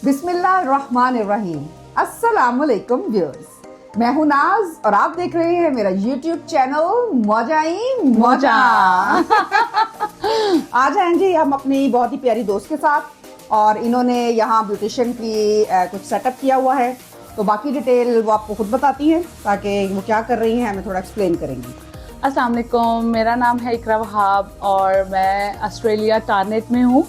बिस्मिल्लाहिर्रहमानिर्रहीम। अस्सलामुअलैकुम व्यूअर्स, मैं हूं नाज और आप देख रहे हैं मेरा यूट्यूब चैनल मौजाई मौजा। आज हैं जी हम अपनी बहुत ही प्यारी दोस्त के साथ और इन्होंने यहाँ ब्यूटिशियन की कुछ सेटअप किया हुआ है, तो बाकी डिटेल वो आपको खुद बताती हैं ताकि वो क्या कर रही हैं हमें थोड़ा एक्सप्लेन करेंगी। अस्सलाम वालेकुम, मेरा नाम है इकरा वहाब और मैं ऑस्ट्रेलिया टारनेट में हूँ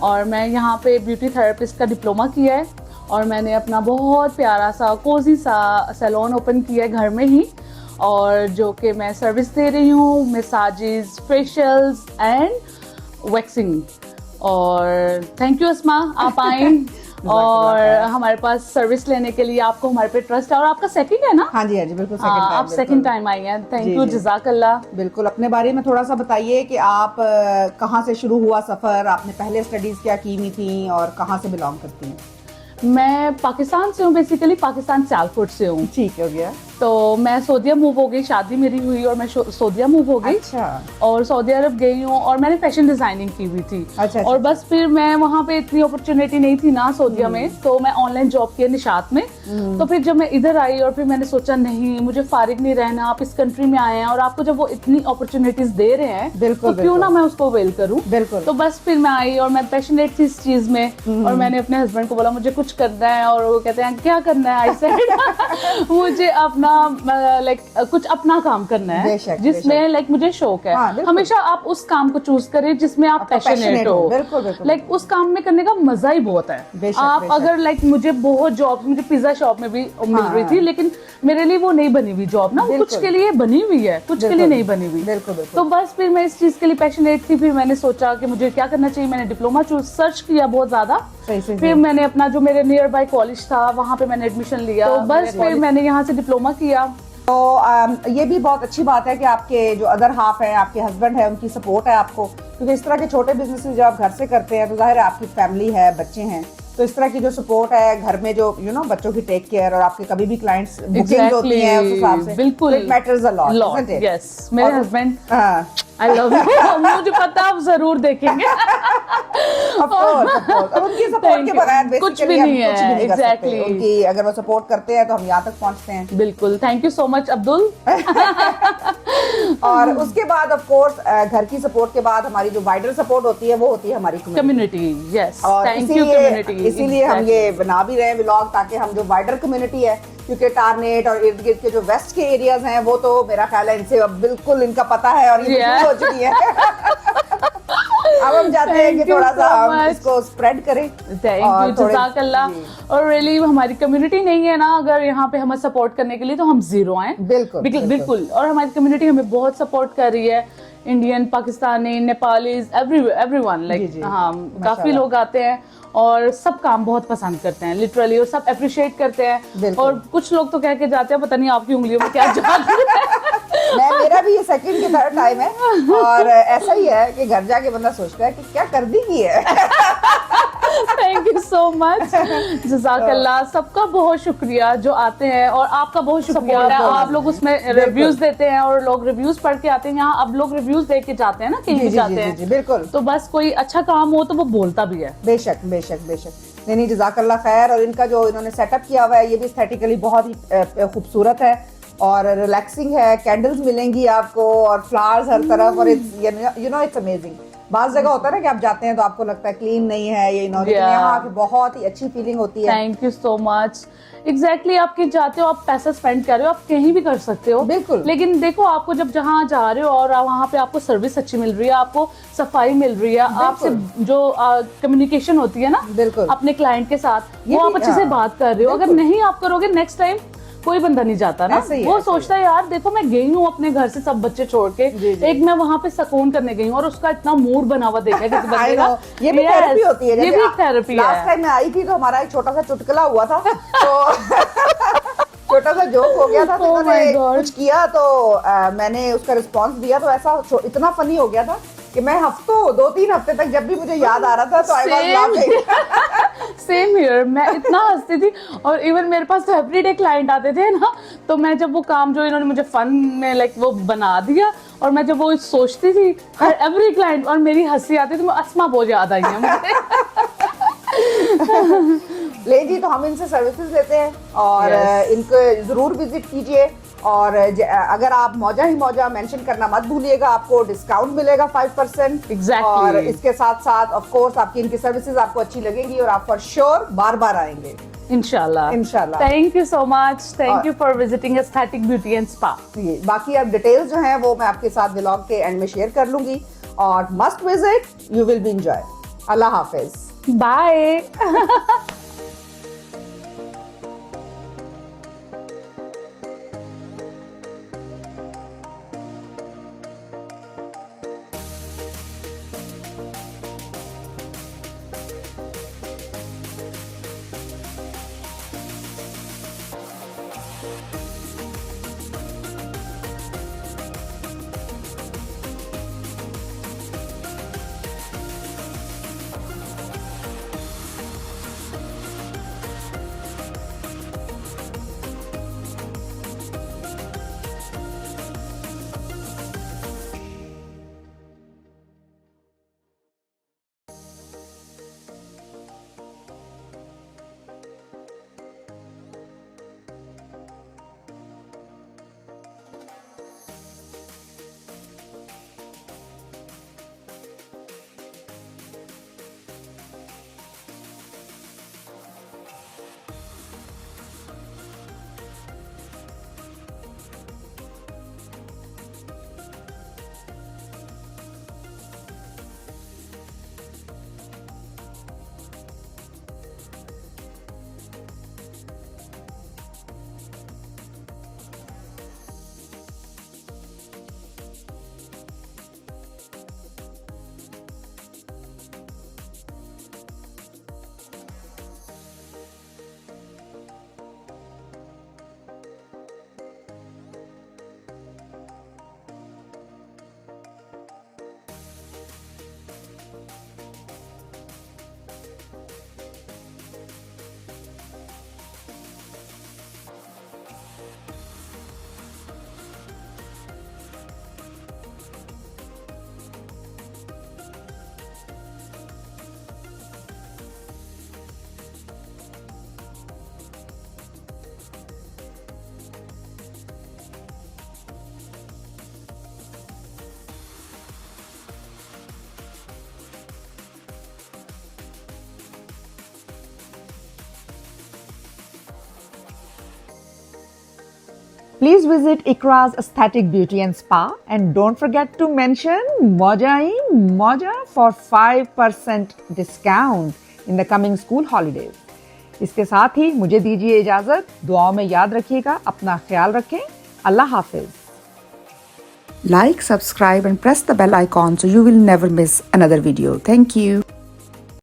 और मैं यहाँ पे ब्यूटी थेरेपिस्ट का डिप्लोमा किया है और मैंने अपना बहुत प्यारा सा कोजी सा सैलून ओपन किया है घर में ही, और जो कि मैं सर्विस दे रही हूँ मसाजेस, फेशियल्स एंड वैक्सिंग। और थैंक यू अस्मा, आप आए और हमारे पास सर्विस लेने के लिए आपको हमारे पे ट्रस्ट है। और आपका सेकंड है ना? हाँ जी बिल्कुल सेकंड टाइम। आप सेकंड टाइम आई हैं, थैंक यू, जज़ाकल्लाह। बिल्कुल, अपने बारे में थोड़ा सा बताइए कि आप कहाँ से शुरू हुआ सफ़र, आपने पहले स्टडीज़ क्या की हुई थी और कहाँ से बिलोंग करती हैं? मैं पाकिस्तान से हूँ, बेसिकली पाकिस्तान सियालकोट से हूँ। ठीक हो गया। तो मैं सऊदीया मूव हो गई, शादी मेरी हुई और मैं सऊदीया मूव हो गई। अच्छा। और सऊदी अरब गई हूँ और मैंने फैशन डिजाइनिंग की हुई थी। अच्छा। और बस फिर मैं वहाँ पे इतनी अपॉर्चुनिटी नहीं थी ना सऊदीया में, तो मैं ऑनलाइन जॉब किया निशात में। तो फिर जब मैं इधर आई और फिर मैंने सोचा नहीं, मुझे फारिग नहीं रहना, आप इस कंट्री में आए हैं और आपको जब वो इतनी अपॉर्चुनिटीज दे रहे हैं तो क्यों ना मैं उसको वेल करूँ। बिल्कुल। तो बस फिर मैं आई और मैं पैशनेट थी इस चीज में और मैंने अपने हस्बैंड को बोला मुझे कुछ करना है, और वो कहते हैं क्या करना है, आई सेड मुझे अपना कुछ अपना काम करना है जिसमें मुझे शौक है। हाँ, हमेशा आप उस काम को चूज करें जिसमें आप पैशनेट हो। बिल्कुल। उस काम में करने का मजा ही बहुत है। आप अगर मुझे बहुत जॉब, मुझे पिज्जा शॉप में भी मिल रही थी, लेकिन मेरे लिए वो नहीं बनी हुई जॉब ना, वो कुछ के लिए बनी हुई है, कुछ के लिए नहीं बनी हुई। तो बस फिर मैं इस चीज के लिए पैशनेट थी। फिर मैंने सोचा कि मुझे क्या करना चाहिए, मैंने डिप्लोमा सर्च किया बहुत ज्यादा। फिर मैंने अपना जो मेरे नियर बाय कॉलेज था वहाँ पे मैंने एडमिशन लिया। तो बस फिर मैंने यहाँ से डिप्लोमा किया। तो ये भी बहुत अच्छी बात है कि आपके जो अदर हाफ है, आपके हस्बैंड है, उनकी सपोर्ट है आपको, क्योंकि इस तरह के छोटे बिजनेस जब आप घर से करते हैं तो जाहिर है आपकी फैमिली है, बच्चे हैं, तो इस तरह की जो सपोर्ट है घर में, जो बच्चों की टेक केयर और आपके कभी भी क्लाइंट्स बुकिंग होती हैं उस हिसाब से, बिल्कुल it matters a lot. Yes, मेरे हस्बैंड, आई लव यू, मुझे पता आप जरूर देखेंगे। और उनकी सपोर्ट के बगैर कुछ भी नहीं है। एग्जैक्टली, उनकी अगर वो सपोर्ट करते हैं तो हम यहाँ तक पहुँचते हैं। बिल्कुल, thank you so much Abdul. और उसके बाद ऑफ कोर्स घर की सपोर्ट के बाद हमारी जो वाइडर सपोर्ट होती है वो होती है हमारी community. Yes, thank you community. इसीलिए हम ये बना भी रहे हैं व्लॉग, ताकि हम जो वाइडर कम्युनिटी है, क्योंकि टारनेट और इर्द गिर्द के जो वेस्ट के एरियाज हैं वो तो मेरा ख्याल है इनसे बिल्कुल इनका पता है और ये हो चुकी है। अब हम चाहते हैं कि थोड़ा सा हम इसको स्प्रेड करें। थैंक यू, जज़ाकल्लाह। और रियली हमारी कम्युनिटी नहीं है ना अगर यहाँ पे हमें सपोर्ट करने के लिए, तो हम जीरो हैं। बिल्कुल। और हमारी कम्युनिटी हमें बहुत सपोर्ट कर रही है, इंडियन, पाकिस्तानी, नेपालीज, एवरीवन, हाँ, काफी लोग आते हैं और सब काम बहुत पसंद करते हैं लिटरली, और सब अप्रिशिएट करते हैं। और कुछ लोग तो कह के जाते हैं पता नहीं आपकी उंगलियों में क्या जादू है। मेरा भी ये सेकंड की थर्ड टाइम है और ऐसा ही है कि घर जाके बंदा सोचता है कि क्या कर दी की है। थैंक यू सो मच, जज़ाकल्लाह। सबका बहुत शुक्रिया जो आते हैं, और आपका बहुत शुक्रिया, आप लोग उसमें रिव्यूज देते हैं और लोग रिव्यूज पढ़ के आते हैं यहाँ। अब लोग रिव्यूज देख के जाते हैं ना, कहीं भी जाते हैं। बिल्कुल। तो बस कोई अच्छा काम हो तो वो बोलता भी है। बेशक। नहीं, जज़ाकल्लाह खैर। और इनका जो इन्होंने सेटअप किया हुआ है ये भी एस्थेटिकली बहुत ही खूबसूरत है और रिलैक्सिंग है। कैंडल्स मिलेंगी आपको और फ्लावर्स हर तरफ, और इट्स अमेजिंग। बाज़ जगह होता है ना कि आप जाते हैं तो आपको लगता है क्लीन नहीं है ये, यहाँ आके बहुत ही अच्छी फीलिंग होती है। Thank you so much. Exactly, आप कहीं जाते हो, आप पैसा स्पेंड कर रहे हो, आप कहीं भी कर सकते हो। बिल्कुल। लेकिन देखो, आपको जब जहाँ जा रहे हो और वहाँ पे आपको सर्विस अच्छी मिल रही है, आपको सफाई मिल रही है, आपसे जो कम्युनिकेशन होती है ना बिल्कुल अपने क्लाइंट के साथ, वो आप अच्छे से बात कर रहे हो। अगर नहीं आप करोगे, नेक्स्ट टाइम कोई बंदा नहीं जाता ना, वो सोचता है यार देखो मैं गई हूँ अपने घर से सब बच्चे छोड़ के, एक मैं वहाँ पे सुकून करने गई हूँ और उसका इतना मूड बना हुआ देखा किसी बंदे का। ये भी थेरेपी होती है। ये भी थेरेपी है। लास्ट टाइम मैं आई थी तो हमारा एक छोटा सा चुटकुला हुआ था, तो छोटा सा जोक हो गया था, तो उन्होंने कुछ किया तो मैंने उसका रिस्पॉन्स दिया, तो ऐसा इतना फनी हो गया था कि मैं हफ्तों 2-3 हफ्ते तक जब भी मुझे याद आ रहा था तो I was laughing. Same here, मैं इतना हंसती थी। और इवन मेरे पास तो एवरीडे क्लाइंट आते थे ना, तो मैं जब वो काम जो इन्होंने मुझे फन में वो बना दिया, और मैं जब वो सोचती थी हर एवरी क्लाइंट और मेरी हंसी आती थी, तो अस्मा बहुत याद आई है मुझे। ले जी, तो हम इनसे सर्विसेज लेते हैं और Yes. इनको जरूर विजिट कीजिए। और अगर आप मौजा ही मौजा मेंशन करना मत भूलिएगा, आपको डिस्काउंट मिलेगा 5%। Exactly. और इसके साथ साथ ऑफ कोर्स आपकी इनकी सर्विसेज आपको अच्छी लगेंगी और आप फॉर श्योर बार बार आएंगे इंशाल्लाह। इंशाल्लाह। Thank you so much, thank और- you for visiting aesthetic beauty and spa. ये बाकी अब डिटेल्स जो हैं वो मैं आपके साथ व्लॉग के एंड में शेयर कर लूंगी और must visit, you will be enjoy. Allah हाफिज। Bye. Please visit Ikra's Aesthetic Beauty and Spa and don't forget to mention Moja for 5% discount in the coming school holidays. इसके साथ ही मुझे दीजिए इजाजत। दुआओं में याद रखिएगा, अपना ख्याल रखें। अल्लाह हाफिज। Like, subscribe and press the bell icon so you will never miss another video. Thank you.